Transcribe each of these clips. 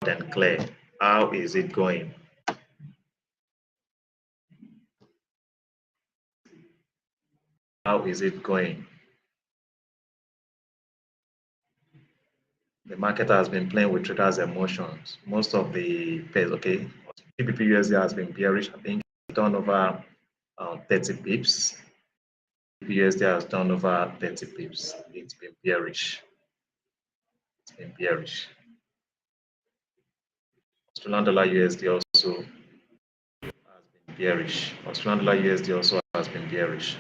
and clear. How is it going? How is it going? The market has been playing with traders' emotions. Most of the pairs, okay, GBP USD has been bearish. I think it's done over 30 pips. USD has done over 30 pips. It's been bearish. It's been bearish. Australian dollar USD also has been bearish. Australian dollar USD also has been bearish.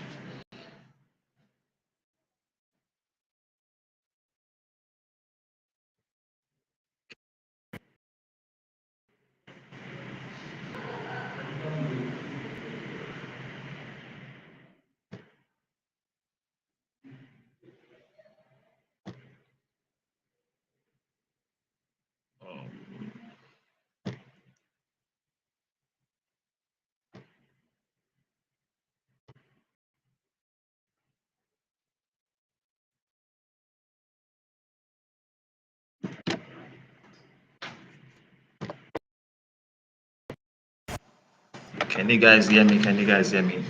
Can you guys hear me? Can you guys hear me?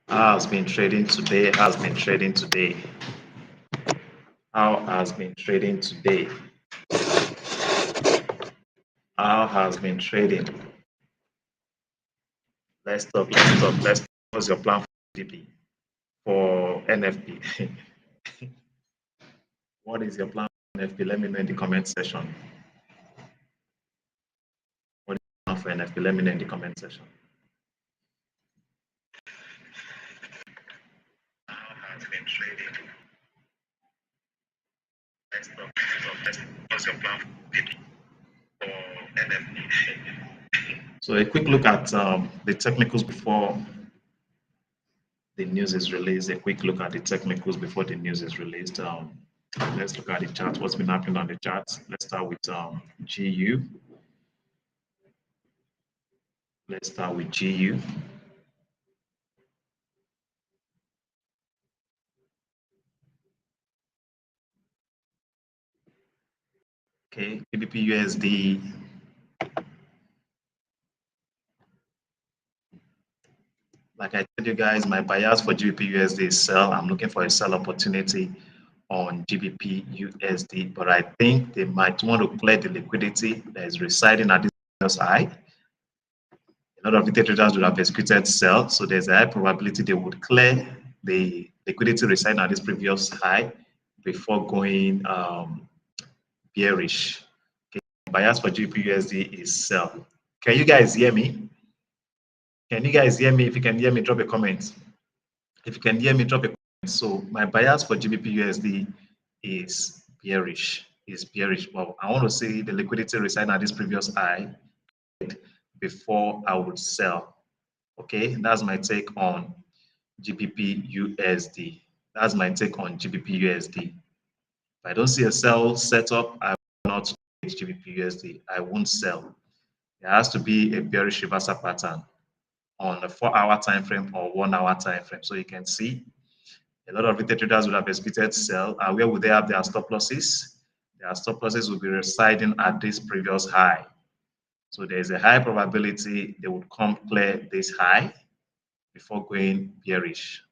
How has been trading today? Has been trading today? How has been trading today? How has been trading? Let's talk. Let's talk. Let's talk. What's your plan for GP? For NFP? What is your plan for NFP? Let me know in the comment section. What is your plan for NFP? Let me know in the comment section. How has been trading? Let's talk. Let's talk. What's your plan for GP? For NFP? So a quick look at the technicals before the news is released. A quick look at the technicals before the news is released. Let's look at the chart. What's been happening on the chart? Let's start with GU. Let's start with GU. Okay, GBP USD. Like I told you guys, my bias for GBP USD is sell. I'm looking for a sell opportunity on GBP USD, but I think they might want to clear the liquidity that is residing at this high. A lot of retail traders would have executed sell, so there's a high probability they would clear the liquidity residing at this previous high before going bearish. Okay. Bias for GBP USD is sell. Can you guys hear me? Can you guys hear me? If you can hear me, drop a comment. If you can hear me, drop a comment. So my bias for GBP USD is bearish. Is bearish. Well, I want to see the liquidity residing at this previous high before I would sell. Okay, that's my take on GBP USD. That's my take on GBP USD. If I don't see a sell setup, I will not trade GBP USD. I won't sell. There has to be a bearish reversal pattern on a 4-hour time frame or 1-hour time frame. So you can see a lot of retail traders would have executed sell. And where would they have their stop losses? Their stop losses will be residing at this previous high. So there's a high probability they would come clear this high before going bearish.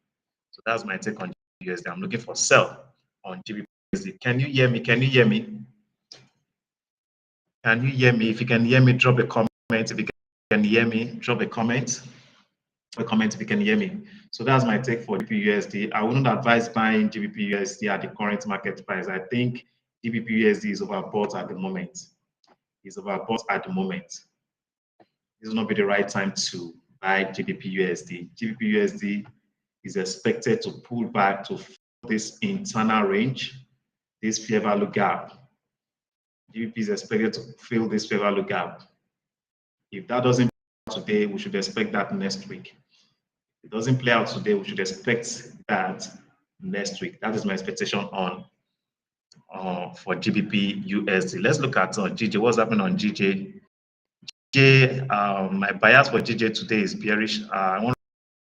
So that's my take on USD. I'm looking for sell on GBP. Can you hear me? Can you hear me? Can you hear me? If you can hear me, drop a comment. If you can hear me, drop a comment. A comment if you can hear me. So that's my take for GBP USD. I wouldn't advise buying GBP USD at the current market price. I think GBP USD is overbought at the moment. It's overbought at the moment. This will not be the right time to buy GBP USD. GBP USD is expected to pull back to this internal range, this fair value gap. GBP is expected to fill this fair value gap. If that doesn't play out today, we should expect that next week. If it doesn't play out today, we should expect that next week. That is my expectation on for GBP USD. Let's look at GJ. What's happening on GJ? GJ, my bias for GJ today is bearish. I want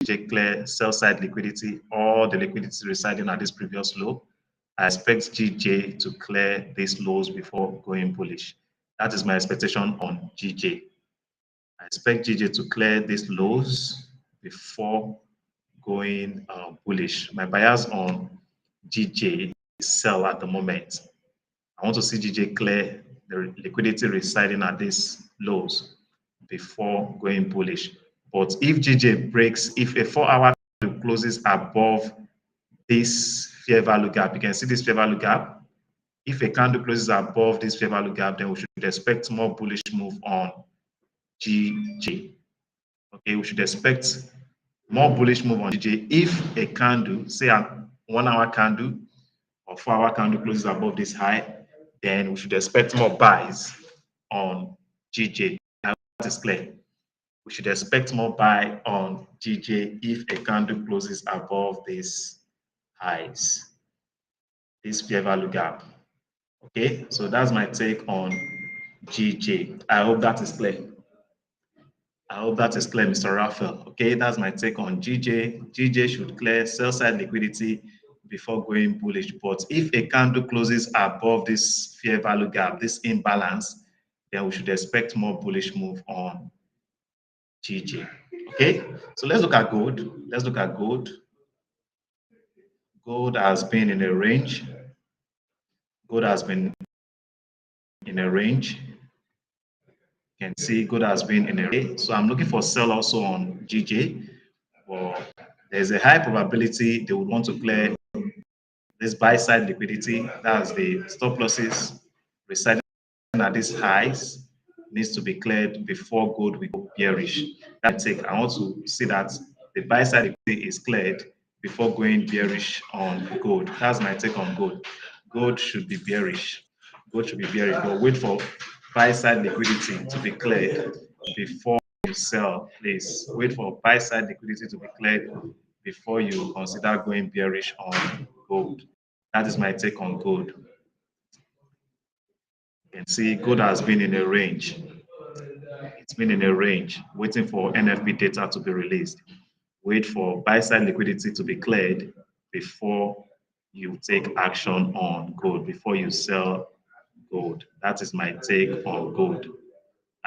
GJ clear sell side liquidity, all the liquidity residing at this previous low. I expect GJ to clear these lows before going bullish. That is my expectation on GJ. I expect GJ to clear these lows before going bullish. My bias on GJ is sell at the moment. I want to see GJ clear the liquidity residing at these lows before going bullish. But if GJ breaks, if a 4-hour closes above this fair value gap, you can see this fair value gap. If a candle closes above this fair value gap, then we should expect more bullish move on GJ. Okay, we should expect more bullish move on GJ if a candle, say a 1-hour candle or 4-hour candle closes above this high, then we should expect more buys on GJ. That is clear. We should expect more buy on GJ if a candle closes above these highs, this fair value gap. Okay, so that's my take on GJ. I hope that is clear. I hope that is clear, Mr. Raphael. Okay, that's my take on GJ. GJ should clear sell side liquidity before going bullish. But if a candle closes above this fair value gap, this imbalance, then we should expect more bullish move on GJ. Okay, so let's look at gold. Let's look at gold. Gold has been in a range. Gold has been in a range. You can see gold has been in a range. So I'm looking for sell also on GJ. But there's a high probability they would want to clear this buy side liquidity. That's the stop losses residing at these highs needs to be cleared before gold will go bearish. I want to see that the buy side liquidity is cleared before going bearish on gold. That's my take on gold. Gold should be bearish. Gold should be bearish, but wait for buy side liquidity to be cleared before you sell. Please wait for buy side liquidity to be cleared before you consider going bearish on gold. That is my take on gold. You can see gold has been in a range. It's been in a range, waiting for NFP data to be released. Wait for buy side liquidity to be cleared before you take action on gold, before you sell gold. That is my take on gold.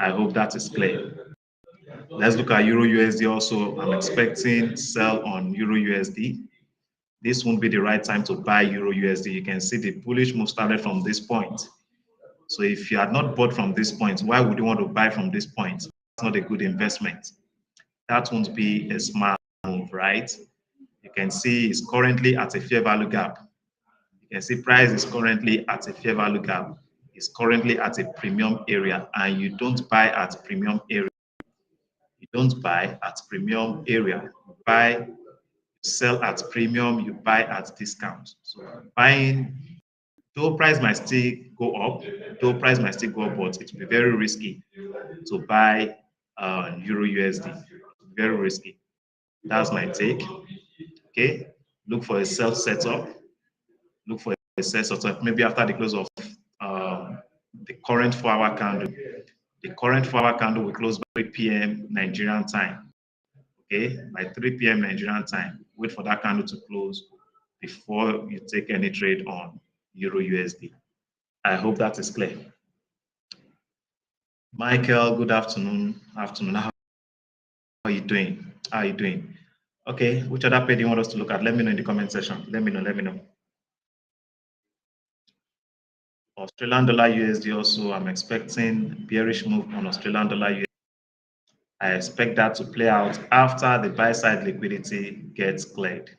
I hope that is clear. Let's look at Euro USD also. I'm expecting sell on Euro USD. This won't be the right time to buy Euro USD. You can see the bullish move started from this point. So if you had not bought from this point, why would you want to buy from this point? It's not a good investment. That won't be a smart move, right? You can see it's currently at a fair value gap. You can see price is currently at a fair value gap. It's currently at a premium area, and you don't buy at premium area. You don't buy at premium area. You buy, sell at premium, you buy at discount. So buying, though price might still go up, but it will be very risky to buy Euro USD. Very risky. That's my take. Okay. Look for a sell setup. Look for a sell setup. Maybe after the close of the current 4-hour candle. The current 4-hour candle will close by 3 p.m. Nigerian time. Okay, by 3 p.m. Nigerian time. Wait for that candle to close before you take any trade on Euro USD. I hope that is clear. Michael, good afternoon. How are you doing? How are you doing? Okay, which other pair do you want us to look at? Let me know in the comment section. Let me know. Australian dollar USD also, I'm expecting bearish move on Australian dollar USD. I expect that to play out after the buy side liquidity gets cleared.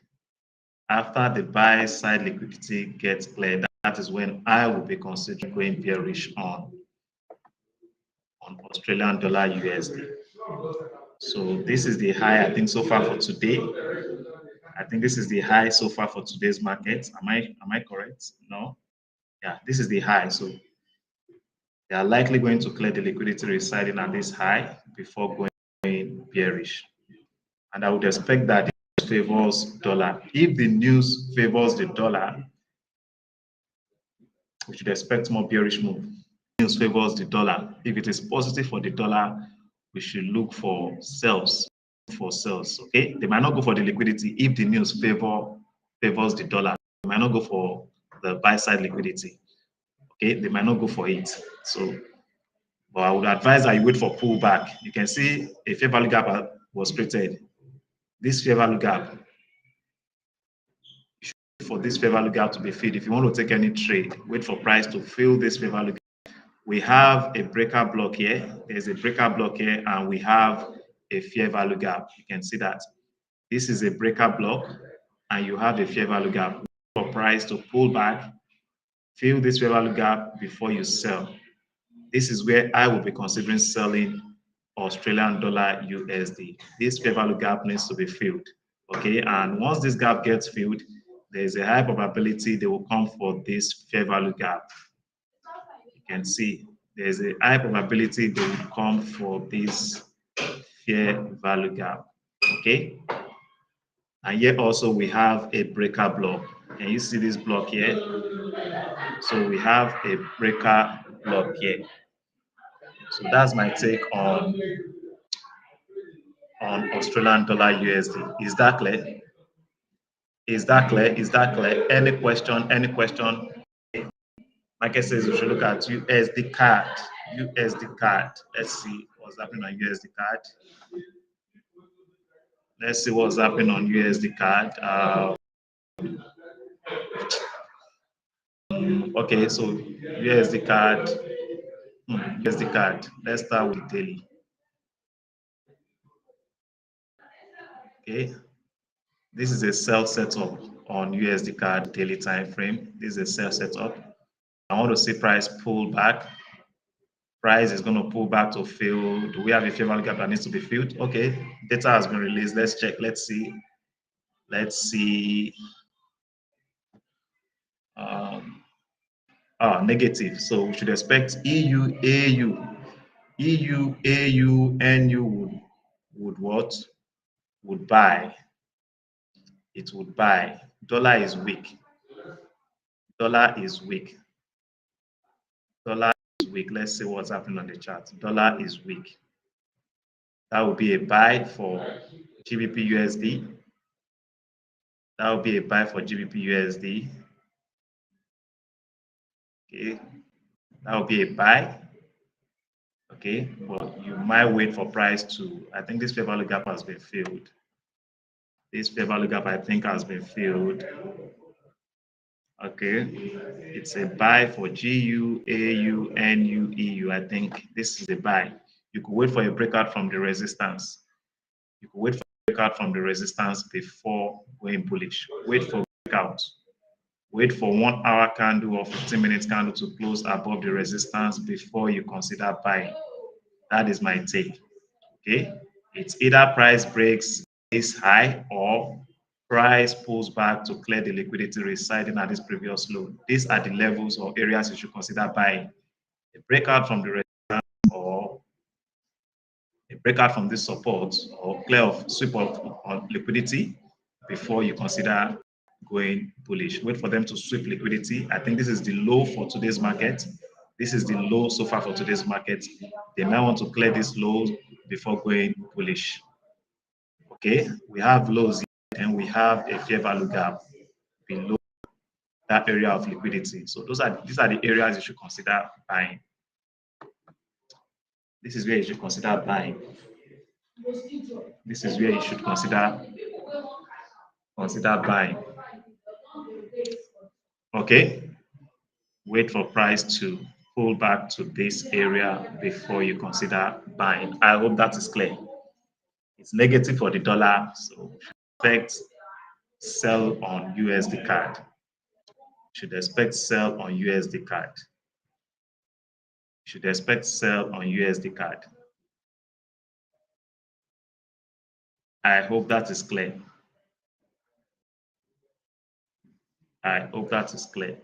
After the buy side liquidity gets cleared, that is when I will be considering going bearish on Australian dollar USD. So this is the high, I think, so far for today. I think this is the high so far for today's market. Am I correct? No? Yeah, this is the high. So they are likely going to clear the liquidity residing at this high before going bearish. And I would expect that the news favors dollar. If the news favors the dollar, we should expect more bearish move. News favors the dollar. If it is positive for the dollar, we should look for sells. Okay, they might not go for the liquidity if the news favors the dollar. They might not go for the buy side liquidity. Okay, they might not go for it. So or I would advise that you wait for pullback. You can see a fair value gap was created. This fair value gap, you should wait for this fair value gap to be filled. If you want to take any trade, wait for price to fill this fair value gap. We have a breaker block here. There's a breaker block here, and we have a fair value gap. You can see that. This is a breaker block, and you have a fair value gap. Wait for price to pull back, fill this fair value gap before you sell. This is where I will be considering selling Australian dollar USD. This fair value gap needs to be filled. Okay, and once this gap gets filled, there's a high probability they will come for this fair value gap. You can see there's a high probability they will come for this fair value gap. Okay, and here also we have a breaker block. Can you see this block here? So we have a breaker block here. So that's my take on Australian dollar USD. Is that clear? Is that clear? Is that clear? Any question? Any question? Market says you should look at USD card. USD card. Let's see what's happening on USD card. Let's see what's happening on USD card. Okay, so USD card. USD card. Let's start with daily. Okay, this is a sell setup on USD card daily time frame. This is a sell setup. I want to see price pull back. Price is going to pull back to fill. Do we have a fair value gap that needs to be filled? Okay, data has been released. Let's check. Let's see. Let's see. Negative. So we should expect EU, AU, EU, AU, NU would what? Would buy. It would buy. Dollar is weak. Dollar is weak. Dollar is weak. Let's see what's happening on the chart. Dollar is weak. That would be a buy for GBP USD. That would be a buy for GBP USD. Okay, that would be a buy. Okay, but you might wait for price to. I think this fair value gap has been filled. This fair value gap, I think, has been filled. Okay, it's a buy for GU, AU, NU, EU. I think this is a buy. You could wait for a breakout from the resistance. You could wait for a breakout from the resistance before going bullish. Wait for breakout. Wait for 1 hour candle or 15 minutes candle to close above the resistance before you consider buying. That is my take. Okay, it's either price breaks this high or price pulls back to clear the liquidity residing at this previous low. These are the levels or areas you should consider buying. A breakout from the resistance or a breakout from this support or clear of sweep of liquidity before you consider going bullish. Wait for them to sweep liquidity. I think this is the low for today's market. This is the low so far for today's market. They might want to clear this low before going bullish. Okay, we have lows here and we have a fair value gap below that area of liquidity. So these are the areas you should consider buying. This is where you should consider buying. This is where you should consider buying. Okay, wait for price to pull back to this area before you consider buying. I hope that is clear. It's negative for the dollar, so expect sell on USD card. Should expect sell on USD card. Should expect sell on USD card. I hope that is clear. I hope that is clear.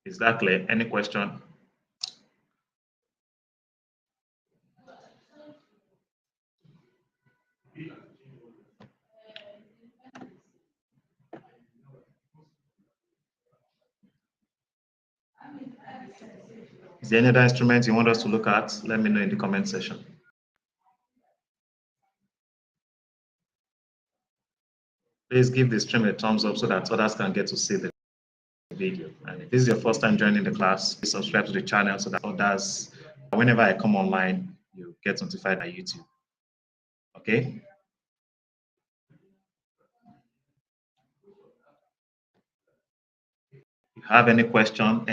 Is that clear? Any question? Is there any other instrument you want us to look at? Let me know in the comment section. Please give the stream a thumbs up so that others can get to see the video. And if this is your first time joining the class, please subscribe to the channel so that others, whenever I come online, you get notified by YouTube. Okay? If you have any question,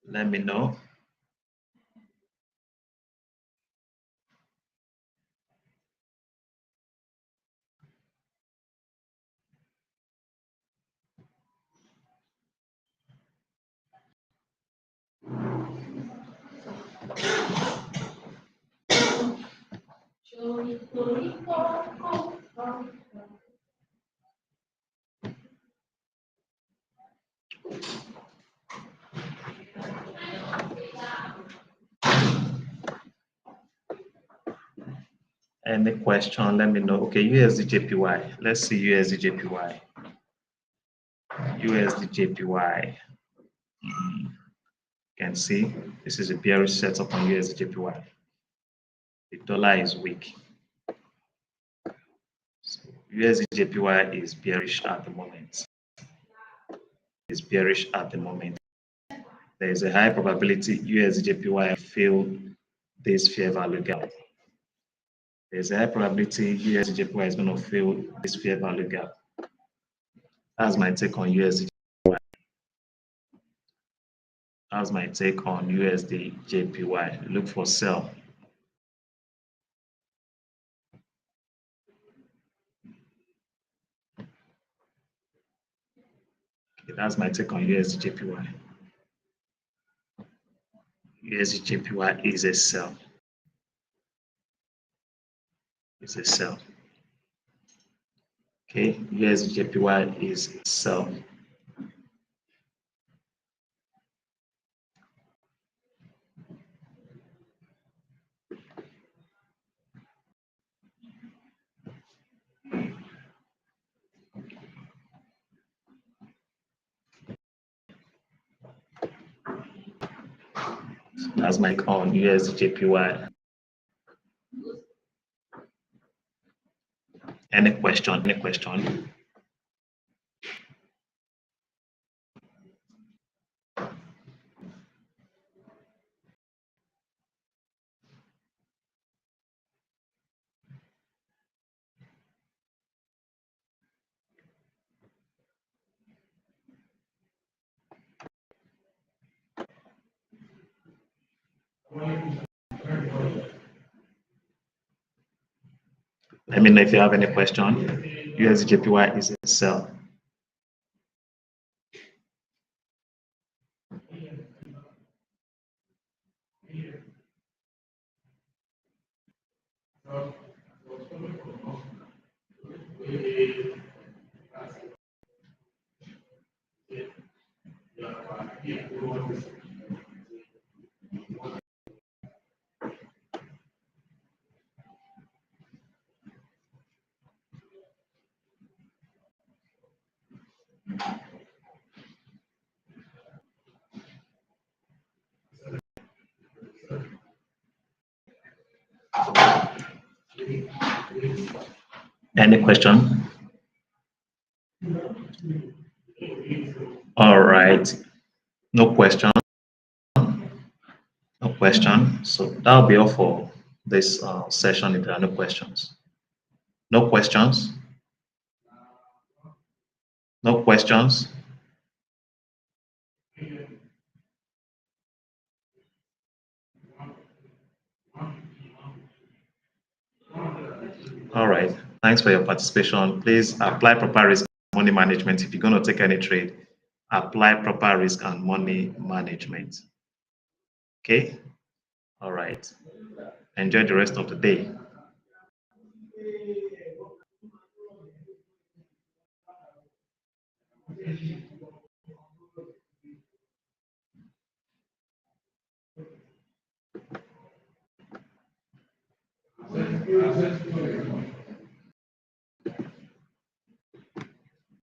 let me know. Any question, let me know. Okay, USDJPY. Let's see USDJPY. USDJPY. You can see this is a bearish setup on USDJPY. The dollar is weak. So USDJPY is bearish at the moment. It's bearish at the moment. There is a high probability USDJPY fill this fair value gap. There's a high probability USDJPY is going to fill this fair value gap. That's my take on USDJPY. That's my take on USDJPY. Look for sell. Okay, that's my take on USDJPY. USDJPY is a sell. It's a sell. Okay, USDJPY is sell. That's my take on USDJPY. Any question? Any question? Let me know if you have any question. USDJPY is a sell. Any question? All right. No question. No question. So that'll be all for this session if there are no questions. No questions? No questions? All right. Thanks for your participation. Please apply proper risk and money management. If you're going to take any trade, apply proper risk and money management. Okay? All right. Enjoy the rest of the day.